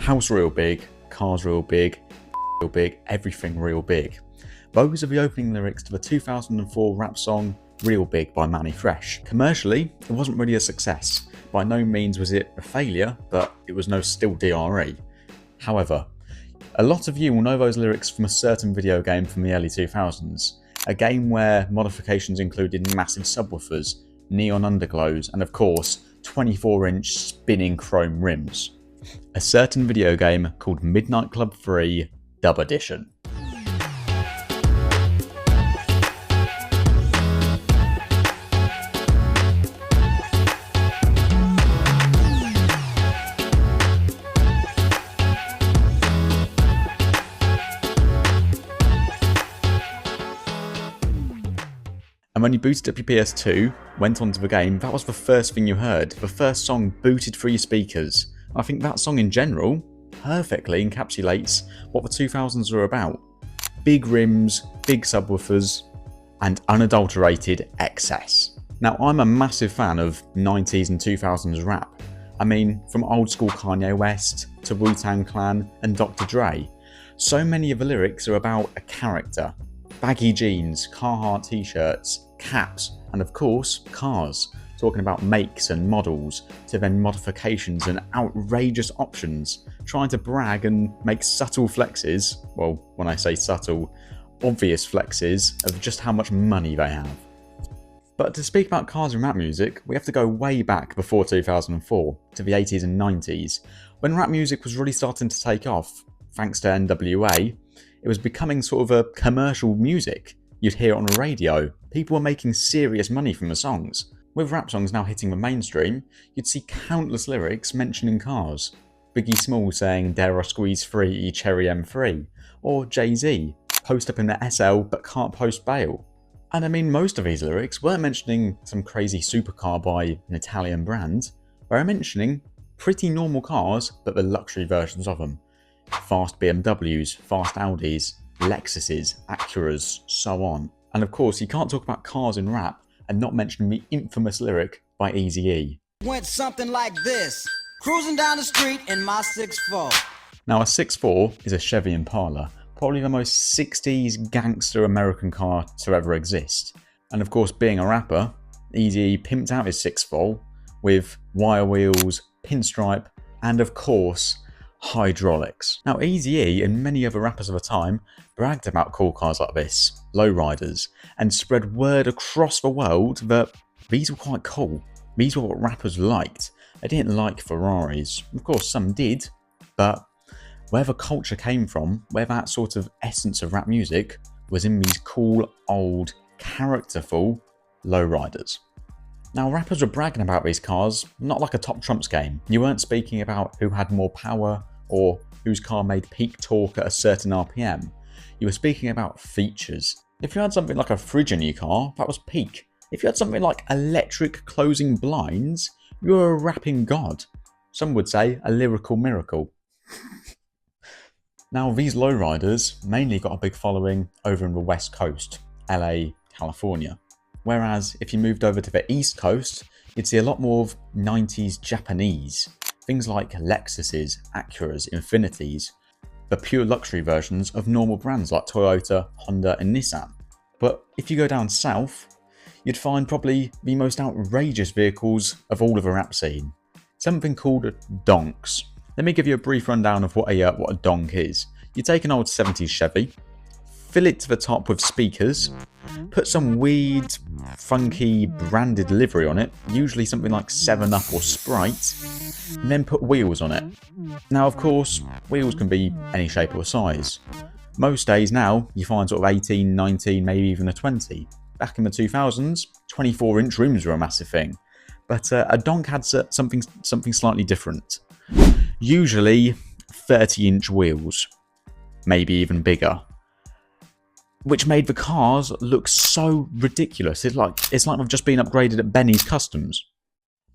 House real big, cars real big, everything real big. Those are the opening lyrics to the 2004 rap song Real Big by Manny Fresh. Commercially, it wasn't really a success. By no means was it a failure, but it was no still DRE. However, a lot of you will know those lyrics from a certain video game from the early 2000s. A game where modifications included massive subwoofers, neon underglows, and of course, 24-inch spinning chrome rims. A certain video game called Midnight Club 3 Dub Edition. And when you booted up your PS2, went onto the game, that was the first thing you heard. The first song booted through your speakers. I think that song in general perfectly encapsulates what the 2000s were about. Big rims, big subwoofers, and unadulterated excess. Now, I'm a massive fan of 90s and 2000s rap. I mean, from old school Kanye West to Wu-Tang Clan and Dr. Dre. So many of the lyrics are about a character. Baggy jeans, Carhartt t-shirts, caps, and of course, cars. Talking about makes and models, to then modifications and outrageous options. Trying to brag and make subtle flexes, well, when I say subtle, obvious flexes of just how much money they have. But to speak about cars and rap music, we have to go way back before 2004, to the 80s and 90s, when rap music was really starting to take off, thanks to NWA. It was becoming sort of a commercial music. You'd hear it on the radio. People were making serious money from the songs. With rap songs now hitting the mainstream, you'd see countless lyrics mentioning cars. Biggie Smalls saying, "Dare I squeeze free, cherry M3," or Jay-Z, "Post up in the SL but can't post bail." And I mean, most of these lyrics weren't mentioning some crazy supercar by an Italian brand. They were mentioning pretty normal cars, but the luxury versions of them. Fast BMWs, fast Audis, Lexuses, Acuras, so on. And of course, you can't talk about cars in rap and not mention the infamous lyric by Eazy-E. Went something like this, cruising down the street in my 6'4". Now, a 6'4" is a Chevy Impala, probably the most 60s gangster American car to ever exist. And of course, being a rapper, Eazy-E pimped out his 6'4" with wire wheels, pinstripe, and of course, hydraulics. Now, Eazy-E and many other rappers of the time bragged about cool cars like this, lowriders, and spread word across the world that these were quite cool. These were what rappers liked. They didn't like Ferraris. Of course, some did, but where the culture came from, where that sort of essence of rap music was in these cool, old, characterful lowriders. Now, rappers were bragging about these cars, not like a top trumps game. You weren't speaking about who had more power or whose car made peak torque at a certain RPM. You were speaking about features. If you had something like a fridge in your car, that was peak. If you had something like electric closing blinds, you were a rapping god. Some would say a lyrical miracle. Now, these lowriders mainly got a big following over in the West Coast, LA, California. Whereas if you moved over to the East Coast, you'd see a lot more of 90s Japanese. Things like Lexuses, Acuras, Infinitis, the pure luxury versions of normal brands like Toyota, Honda and Nissan. But if you go down south, you'd find probably the most outrageous vehicles of all of the rap scene. Something called donks. Let me give you a brief rundown of what a donk is. You take an old 70s Chevy, fill it to the top with speakers, put some weird, funky branded livery on it, usually something like 7-Up or Sprite, and then put wheels on it. Now, of course, wheels can be any shape or size. Most days now, you find sort of 18, 19, maybe even a 20. Back in the 2000s, 24-inch rims were a massive thing. But a donk had something slightly different. Usually 30-inch wheels, maybe even bigger, which made the cars look so ridiculous. It's like they've just been upgraded at Benny's Customs.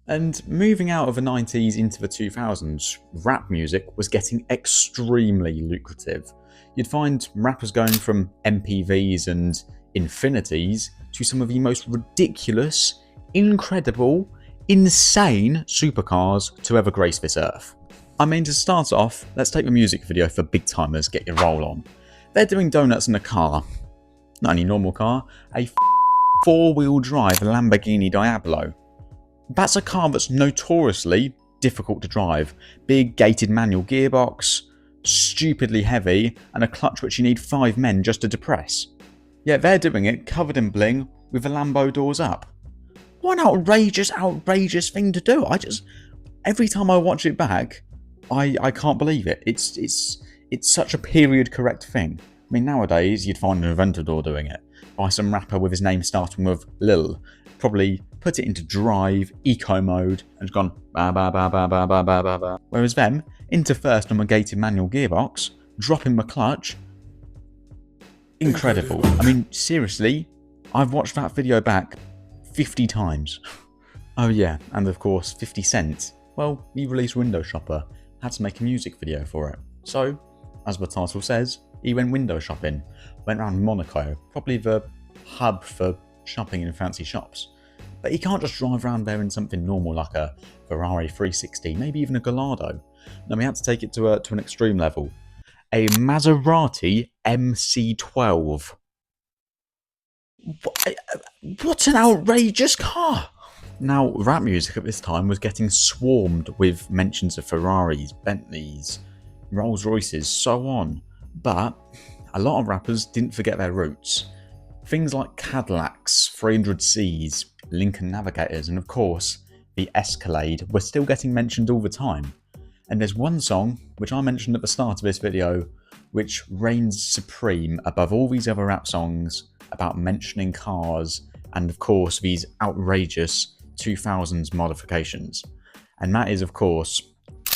And moving out of the 90s into the 2000s, rap music was getting extremely lucrative. You'd find rappers going from MPVs and Infinitis to some of the most ridiculous, incredible, insane supercars to ever grace this earth. I mean, to start off, let's take the music video for big timers, get your roll on. They're doing donuts in a car. Not any normal car, a four-wheel drive Lamborghini Diablo. That's a car that's notoriously difficult to drive. Big gated manual gearbox, stupidly heavy, and a clutch which you need 5 men just to depress. Yet they're doing it covered in bling with the Lambo doors up. What an outrageous thing to do. Every time I watch it back, I can't believe it. It's such a period correct thing. I mean, nowadays you'd find an Aventador doing it by some rapper with his name starting with Lil. Probably put it into drive, eco mode, and just gone ba ba ba ba ba ba ba ba ba. Whereas them, into first on a gated manual gearbox, dropping the clutch. Incredible. I mean, seriously, I've watched that video back 50 times. Oh yeah, and of course 50 Cent. Well, he released Window Shopper, had to make a music video for it. So, as the title says, he went window shopping. Went around Monaco, probably the hub for shopping in fancy shops. But he can't just drive around there in something normal like a Ferrari 360, maybe even a Gallardo. No, we had to take it to an extreme level. A Maserati MC12. What an outrageous car! Now, rap music at this time was getting swarmed with mentions of Ferraris, Bentleys, Rolls Royces, so on. But a lot of rappers didn't forget their roots. Things like Cadillacs, 300Cs, Lincoln Navigators, and of course, the Escalade were still getting mentioned all the time. And there's one song, which I mentioned at the start of this video, which reigns supreme above all these other rap songs about mentioning cars and of course these outrageous 2000s modifications. And that is of course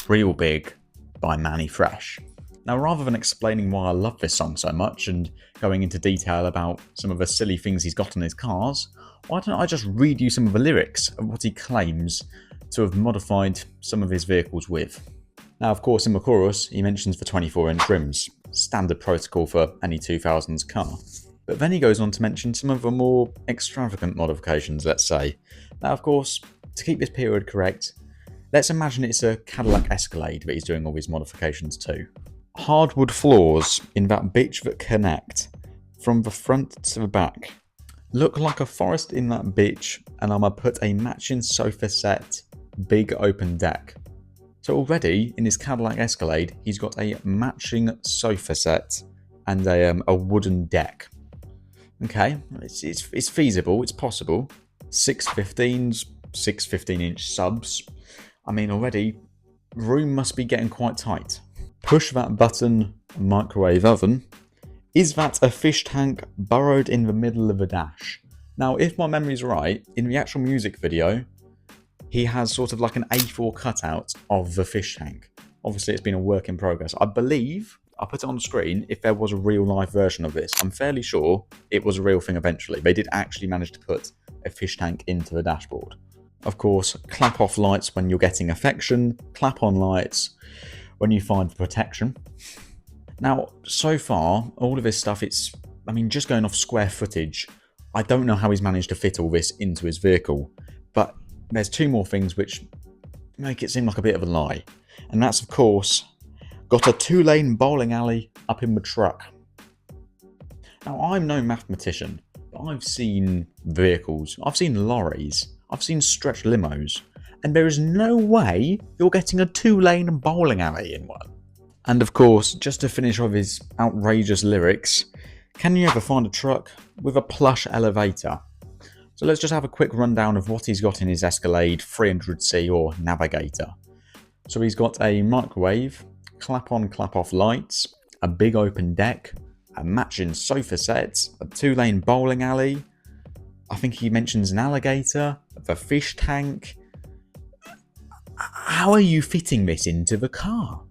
Real Big by Manny Fresh. Now, rather than explaining why I love this song so much and going into detail about some of the silly things he's got on his cars, why don't I just read you some of the lyrics of what he claims to have modified some of his vehicles with. Now, of course, in the chorus, he mentions the 24-inch rims, standard protocol for any 2000s car. But then he goes on to mention some of the more extravagant modifications, let's say. Now, of course, to keep this period correct, let's imagine it's a Cadillac Escalade that he's doing all these modifications to. Hardwood floors in that bitch that connect from the front to the back. Look like a forest in that bitch, and I'ma put a matching sofa set, big open deck. So already in his Cadillac Escalade, he's got a matching sofa set and a wooden deck. Okay, it's feasible, it's possible. 615s, 615-inch subs. I mean, already, room must be getting quite tight. Push that button, microwave oven. Is that a fish tank burrowed in the middle of a dash? Now, if my memory's right, in the actual music video, he has sort of like an A4 cutout of the fish tank. Obviously, it's been a work in progress. I believe, I'll put it on the screen if there was a real life version of this. I'm fairly sure it was a real thing eventually. They did actually manage to put a fish tank into the dashboard. Of course, clap off lights when you're getting affection, clap on lights when you find protection. Now, so far, all of this stuff, just going off square footage, I don't know how he's managed to fit all this into his vehicle, but there's two more things which make it seem like a bit of a lie. And that's, of course, got a 2-lane bowling alley up in the truck. Now, I'm no mathematician, but I've seen vehicles, I've seen lorries, I've seen stretch limos, and there is no way you're getting a 2-lane bowling alley in one. And of course, just to finish off his outrageous lyrics, can you ever find a truck with a plush elevator? So let's just have a quick rundown of what he's got in his Escalade 300C or Navigator. So he's got a microwave, clap on, clap off lights, a big open deck, a matching sofa set, a 2-lane bowling alley. I think he mentions an alligator, the fish tank. How are you fitting this into the car?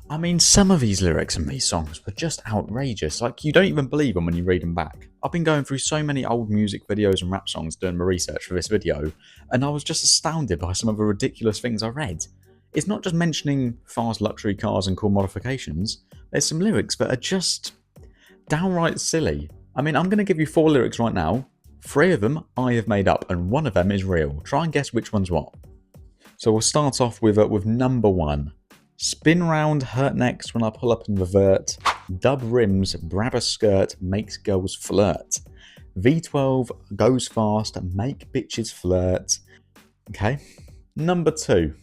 I mean, some of these lyrics in these songs were just outrageous. Like, you don't even believe them when you read them back. I've been going through so many old music videos and rap songs doing my research for this video, and I was just astounded by some of the ridiculous things I read. It's not just mentioning fast luxury cars and cool modifications. There's some lyrics that are just downright silly. I mean, I'm going to give you 4 lyrics right now. 3 of them I have made up, and 1 of them is real. Try and guess which one's what. So we'll start off with number 1. Spin round, hurt necks when I pull up and revert. Dub rims, Brabber skirt, makes girls flirt. V12 goes fast, make bitches flirt. Okay. Number 2.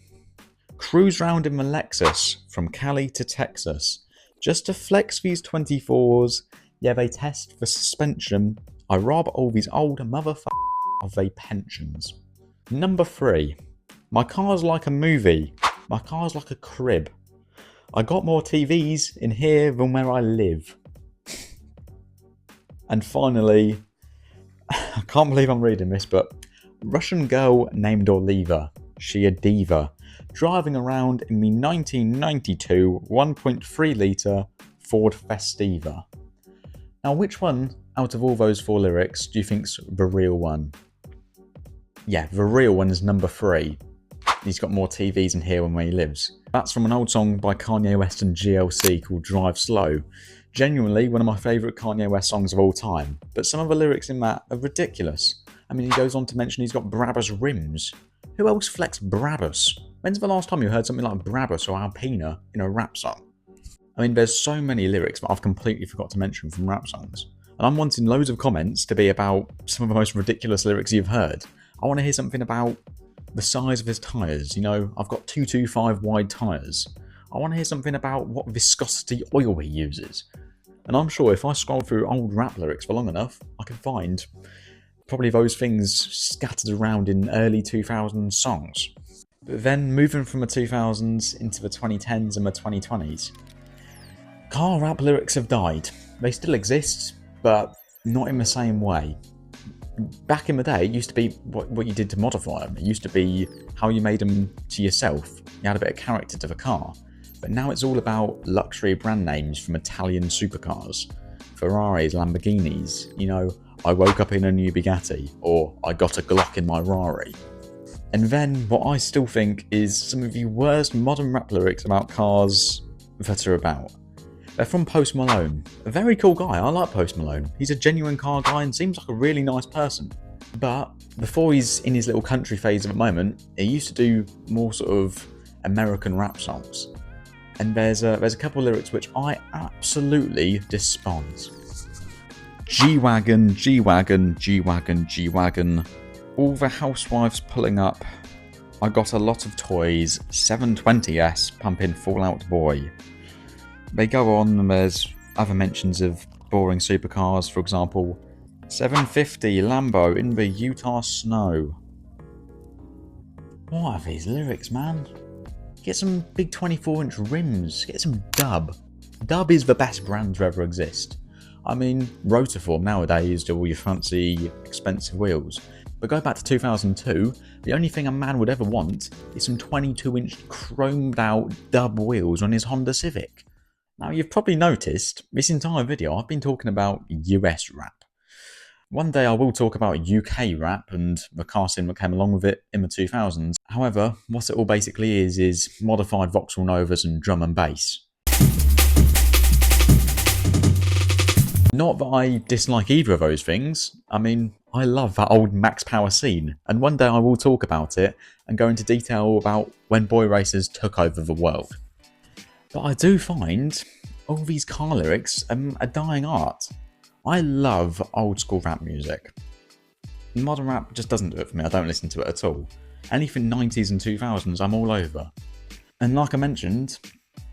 Cruise round in my Lexus from Cali to Texas. Just to flex these 24s. Yeah, they test for suspension. I rob all these old motherfuckers of their pensions. Number 3. My car's like a movie. My car's like a crib. I got more TVs in here than where I live. And finally, I can't believe I'm reading this, but Russian girl named Oliva. She a diva. Driving around in me 1992 1.3 litre Ford Festiva. Now, which one out of all those 4 lyrics do you think's the real one? Yeah, the real one is number 3. He's got more TVs in here than where he lives. That's from an old song by Kanye West and GLC called Drive Slow. Genuinely one of my favourite Kanye West songs of all time, but some of the lyrics in that are ridiculous. I mean, he goes on to mention he's got Brabus rims. Who else flexed Brabus? When's the last time you heard something like Brabus or Alpina in a rap song? I mean, there's so many lyrics that I've completely forgot to mention from rap songs. And I'm wanting loads of comments to be about some of the most ridiculous lyrics you've heard. I want to hear something about the size of his tyres. You know, I've got 225 wide tyres. I want to hear something about what viscosity oil he uses. And I'm sure if I scroll through old rap lyrics for long enough, I can find probably those things scattered around in early 2000s songs. But then moving from the 2000s into the 2010s and the 2020s, car rap lyrics have died. They still exist, but not in the same way. Back in the day, it used to be what you did to modify them. It used to be how you made them to yourself. You had a bit of character to the car. But now it's all about luxury brand names from Italian supercars. Ferraris, Lamborghinis. You know, I woke up in a new Bugatti, or I got a Glock in my Rari. And then what I still think is some of the worst modern rap lyrics about cars that are about. They're from Post Malone. A very cool guy. I like Post Malone. He's a genuine car guy and seems like a really nice person. But before he's in his little country phase at the moment, he used to do more sort of American rap songs. And there's a couple of lyrics which I absolutely despise. G-Wagon, G-Wagon, G-Wagon, G-Wagon. All the housewives pulling up. I got a lot of toys. 720S pumping Fallout Boy. They go on, and there's other mentions of boring supercars, for example, 750 Lambo in the Utah snow. What are these lyrics, man? Get some big 24-inch rims, get some Dub. Dub is the best brand to ever exist. I mean, Rotiform nowadays do all your fancy, expensive wheels. But go back to 2002, the only thing a man would ever want is some 22-inch chromed out Dub wheels on his Honda Civic. Now, you've probably noticed, this entire video I've been talking about US rap. One day I will talk about UK rap and the car scene that came along with it in the 2000s. However, what it all basically is modified Vauxhall Novas and drum and bass. Not that I dislike either of those things. I mean, I love that old max power scene, and one day I will talk about it and go into detail about when boy racers took over the world. But I do find all these car lyrics are dying art. I love old school rap music. Modern rap just doesn't do it for me, I don't listen to it at all. Anything 90s and 2000s I'm all over. And like I mentioned,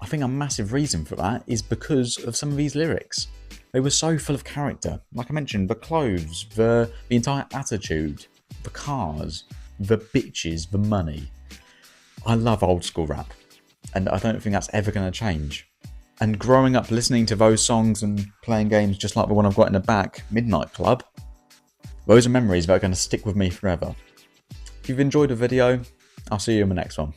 I think a massive reason for that is because of some of these lyrics. They were so full of character. Like I mentioned, the clothes, the entire attitude, the cars, the bitches, the money. I love old school rap. And I don't think that's ever going to change. And growing up listening to those songs and playing games just like the one I've got in the back, Midnight Club, those are memories that are going to stick with me forever. If you've enjoyed the video, I'll see you in the next one.